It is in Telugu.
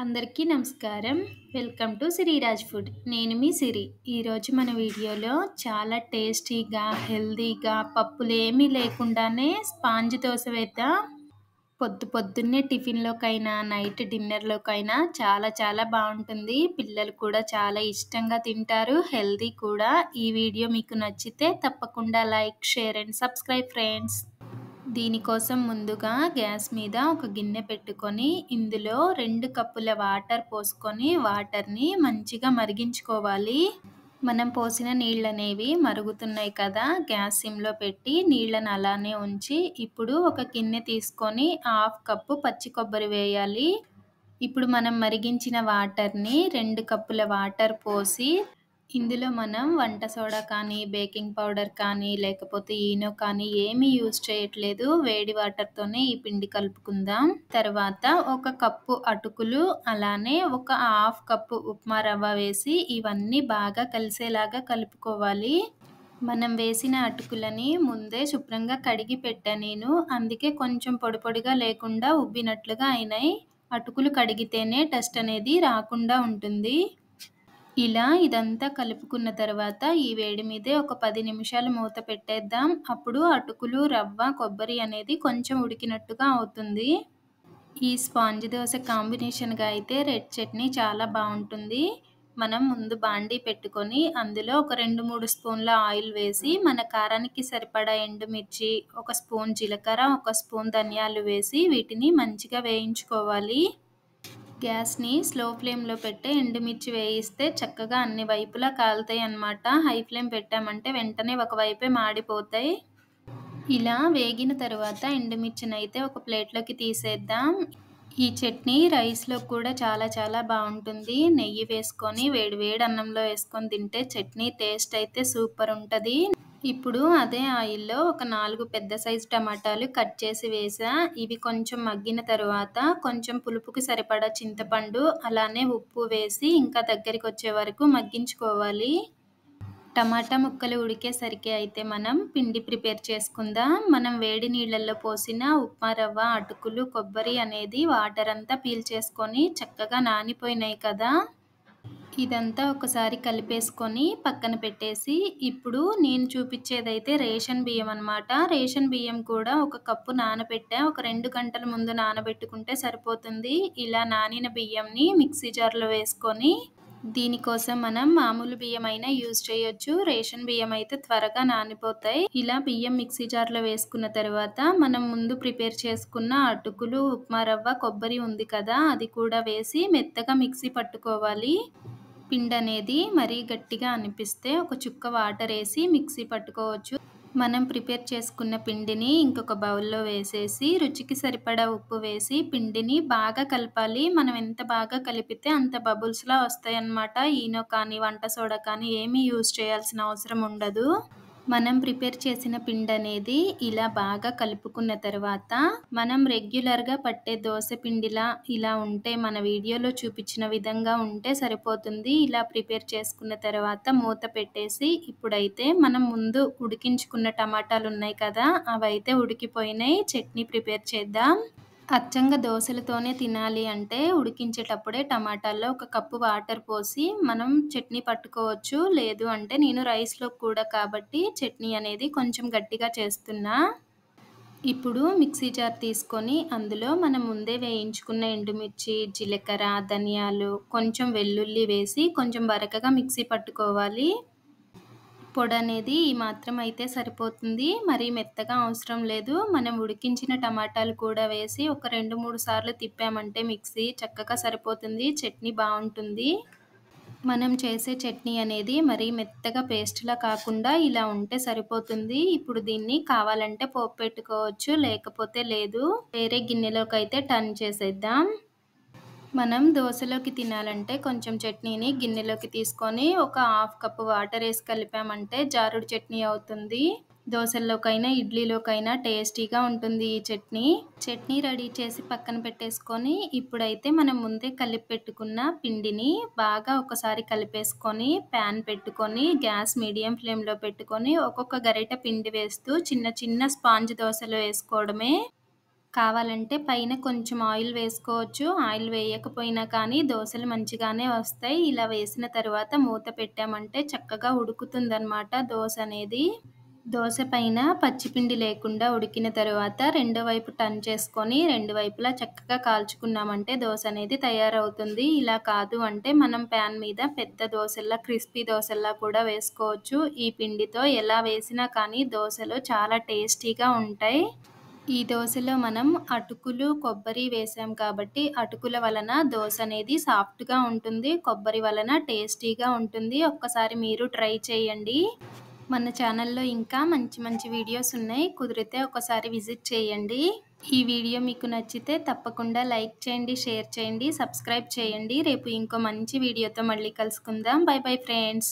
అందరికీ నమస్కారం. Welcome to Siriraj food. నేను మీ సిరి. ఈరోజు మన వీడియోలో చాలా టేస్టీగా, హెల్తీగా పప్పులేమీ లేకుండానే స్పాంజ్ దోస వేద్దాం. పొద్దున్నే టిఫిన్‌లోకైనా, నైట్ డిన్నర్‌లోకైనా చాలా బావుంటుంది. పిల్లలు కూడా చాలా ఇష్టంగా తింటారు. హెల్తీ కూడా. ఈ వీడియో మీకు నచ్చితే తప్పకుండా like, share and subscribe friends. దీనికోసం ముందుగా గ్యాస్ మీద ఒక గిన్నె పెట్టుకొని ఇందులో 2 కప్పుల వాటర్ పోసుకొని వాటర్‌ని మంచిగా మరిగించుకోవాలి. మనం పోసిన నీళ్ళనేవి మరుగుతున్నాయి కదా! గ్యాస్ సిమ్‌లో పెట్టి నీళ్ళని అలానే ఉంచి ఇప్పుడు ఒక గిన్నె తీసుకొని హాఫ్ కప్పు పచ్చి కొబ్బరి వేయాలి. ఇప్పుడు మనం మరిగించిన వాటర్‌ని 2 కప్పుల వాటర్ పోసి ఇందులో మనం వంట సోడా కానీ, బేకింగ్ పౌడర్ కానీ, లేకపోతే ఈనో కానీ ఏమీ యూజ్ చేయట్లేదు. వేడి వాటర్‌తోనే ఈ పిండి కలుపుకుందాం. తర్వాత ఒక కప్పు అటుకులు, అలానే ఒక హాఫ్ కప్పు ఉప్మా రవ్వ వేసి ఇవన్నీ బాగా కలిసేలాగా కలుపుకోవాలి. మనం వేసిన అటుకులని ముందే శుభ్రంగా కడిగి పెట్టా నేను. అందుకే కొంచెం పొడిగా లేకుండా ఉబ్బినట్లుగా అయినాయి. అటుకులు కడిగితేనే డస్ట్ అనేది రాకుండా ఉంటుంది. ఇలా ఇదంతా కలుపుకున్న తర్వాత ఈ వేడి మీదే ఒక 10 నిమిషాలు మూత పెట్టేద్దాం. అప్పుడు అటుకులు, రవ్వ, కొబ్బరి అనేది కొంచెం ఉడికినట్టుగా అవుతుంది. ఈ స్పాంజ్ దోస కాంబినేషన్‌గా అయితే రెడ్ చట్నీ చాలా బావుంటుంది. మనం ముందు బాండీ పెట్టుకొని అందులో ఒక 2, 3 స్పూన్ల ఆయిల్ వేసి మన కారానికి సరిపడా ఎండుమిర్చి, ఒక స్పూన్ జీలకర్ర, ఒక స్పూన్ ధనియాలు వేసి వీటిని మంచిగా వేయించుకోవాలి. గ్యాస్‌ని స్లో ఫ్లేమ్‌లో పెట్టే ఎండుమిర్చి వేయిస్తే చక్కగా అన్ని వైపులా కాలుతాయి అన్నమాట. హై ఫ్లేమ్ పెట్టామంటే వెంటనే ఒక వైపే మాడిపోతాయి. ఇలా వేగిన తర్వాత ఎండుమిర్చినైతే ఒక ప్లేట్‌లోకి తీసేద్దాం. ఈ చట్నీ రైస్‌లో కూడా చాలా బావుంటుంది. నెయ్యి వేసుకొని వేడి అన్నంలో వేసుకొని తింటే చట్నీ టేస్ట్ అయితే సూపర్ ఉంటది. ఇప్పుడు అదే ఆయిల్‌లో ఒక 4 పెద్ద సైజు టమాటాలు కట్ చేసి వేసా. ఇవి కొంచెం మగ్గిన తరువాత కొంచెం పులుపుకి సరిపడా చింతపండు, అలానే ఉప్పు వేసి ఇంకా దగ్గరికొచ్చే వరకు మగ్గించుకోవాలి. టమాటా ముక్కలు ఉడికేసరికి అయితే మనం పిండి ప్రిపేర్ చేసుకుందాం. మనం వేడి నీళ్ళల్లో పోసిన ఉప్మా రవ్వ, అటుకులు, కొబ్బరి అనేది వాటర్ అంతా పీల్చేసుకొని చక్కగా నానిపోయినాయి కదా! ఇదంతా ఒకసారి కలిపేసుకొని పక్కన పెట్టేసి ఇప్పుడు నేను చూపిచ్చేదైతే రేషన్ బియ్యం అన్నమాట. రేషన్ బియ్యం కూడా ఒక కప్పు నానబెట్టా. ఒక 2 గంటల ముందు నానబెట్టుకుంటే సరిపోతుంది. ఇలా నానిన బియ్యంని మిక్సీ జార్‌లో వేసుకొని దీనికోసం మనం మామూలు బియ్యమైనా యూజ్ చేయొచ్చు. రేషన్ బియ్యం అయితే త్వరగా నానిపోతాయి. ఇలా బియ్యం మిక్సీ జార్‌లో వేసుకున్న తర్వాత మనం ముందు ప్రిపేర్ చేసుకున్న అటుకులు, ఉప్మా రవ్వ, కొబ్బరి ఉంది కదా! అది కూడా వేసి మెత్తగా మిక్సీ పట్టుకోవాలి. పిండనేది మరీ గట్టిగా అనిపిస్తే ఒక చుక్క వాటరేసి మిక్సీ పట్టుకోవచ్చు. మనం ప్రిపేర్ చేసుకున్న పిండిని ఇంకొక బౌల్‌లో వేసేసి రుచికి సరిపడా ఉప్పు వేసి పిండిని బాగా కలపాలి. మనం ఎంత బాగా కలిపితే అంత బబుల్స్‌లా వస్తాయన్నమాట. ఈనో కానీ, వంట సోడా కానీ ఏమీ యూజ్ చేయాల్సిన అవసరం ఉండదు. మనం ప్రిపేర్ చేసిన పిండనేది ఇలా బాగా కలుపుకున్న తర్వాత మనం రెగ్యులర్‌గా పట్టే దోస పిండిలా ఇలా ఉంటే మన వీడియోలో చూపించిన విధంగా ఉంటే సరిపోతుంది. ఇలా ప్రిపేర్ చేసుకున్న తర్వాత మూత పెట్టేసి ఇప్పుడైతే మనం ముందు ఉడికించుకున్న టమాటాలున్నాయి కదా! అవైతే ఉడికిపోయినాయి. చట్నీ ప్రిపేర్ చేద్దాం. అచ్చంగా దోసలతోనే తినాలి అంటే ఉడికించేటప్పుడే టమాటాల్లో ఒక కప్పు వాటర్ పోసి మనం చట్నీ పట్టుకోవచ్చు. లేదు అంటే నేను రైస్‌లోకి కూడా కాబట్టి చట్నీ అనేది కొంచెం గట్టిగా చేస్తున్నా. ఇప్పుడు మిక్సీ జార్ తీసుకొని అందులో మనం ముందే వేయించుకున్న ఎండుమిర్చి, జీలకర్ర, ధనియాలు, కొంచెం వెల్లుల్లి వేసి కొంచెం బరకగా మిక్సీ పట్టుకోవాలి. పొడనేది ఈ మాత్రం అయితే సరిపోతుంది. మరీ మెత్తగా అవసరం లేదు. మనం ఉడికించిన టమాటాలు కూడా వేసి ఒక 2, 3 సార్లు తిప్పామంటే మిక్సీ చక్కగా సరిపోతుంది. చట్నీ బావుంటుంది. మనం చేసే చట్నీ అనేది మరీ మెత్తగా పేస్ట్‌లా కాకుండా ఇలా ఉంటే సరిపోతుంది. ఇప్పుడు దీన్ని కావాలంటే పోపు పెట్టుకోవచ్చు. లేకపోతే లేదు. వేరే గిన్నెలోకైతే టర్న్ చేసేద్దాం. మనం దోసలోకి తినాలంటే కొంచెం చట్నీని గిన్నెలోకి తీసుకొని ఒక హాఫ్ కప్పు వాటరేసి కలిపామంటే జారుడు చట్నీ అవుతుంది. దోసల్లోకైనా, ఇడ్లీలోకైనా టేస్టీగా ఉంటుంది ఈ చట్నీ. చట్నీ రెడీ చేసి పక్కన పెట్టేసుకొని ఇప్పుడైతే మనం ముందే కలిపి పెట్టుకున్న పిండిని బాగా ఒకసారి కలిపేసుకొని ప్యాన్ పెట్టుకొని గ్యాస్ మీడియం ఫ్లేమ్‌లో పెట్టుకొని ఒక్కొక్క గరిటె పిండి వేస్తూ చిన్న స్పాంజ్ దోసలు వేసుకోవడమే. కావాలంటే పైన కొంచెం ఆయిల్ వేసుకోవచ్చు. ఆయిల్ వేయకపోయినా కానీ దోసలు మంచిగానే వస్తాయి. ఇలా వేసిన తరువాత మూత పెట్టామంటే చక్కగా ఉడుకుతుందనమాట దోస అనేది. దోస పైన పచ్చిపిండి లేకుండా ఉడికిన తరువాత రెండో వైపు టర్న్ చేసుకొని రెండు వైపులా చక్కగా కాల్చుకున్నామంటే దోస అనేది తయారవుతుంది. ఇలా కాదు అంటే మనం ప్యాన్ మీద పెద్ద దోసల్లా క్రిస్పీ దోసల్లా కూడా వేసుకోవచ్చు. ఈ పిండితో ఎలా వేసినా కానీ దోసలు చాలా టేస్టీగా ఉంటాయి. ఈ దోసలో మనం అటుకులు, కొబ్బరి వేసాం కాబట్టి అటుకుల వలన దోస అనేది సాఫ్ట్‌గా ఉంటుంది. కొబ్బరి వలన టేస్టీగా ఉంటుంది. ఒక్కసారి మీరు ట్రై చేయండి. మన ఛానల్‌లో ఇంకా మంచి మంచి వీడియోస్ ఉన్నాయి. కుదిరితే ఒకసారి విజిట్ చేయండి. ఈ వీడియో మీకు నచ్చితే తప్పకుండా లైక్ చేయండి, షేర్ చేయండి, సబ్స్క్రైబ్ చేయండి. రేపు ఇంకో మంచి వీడియోతో మళ్ళీ కలుసుకుందాం. By bye friends.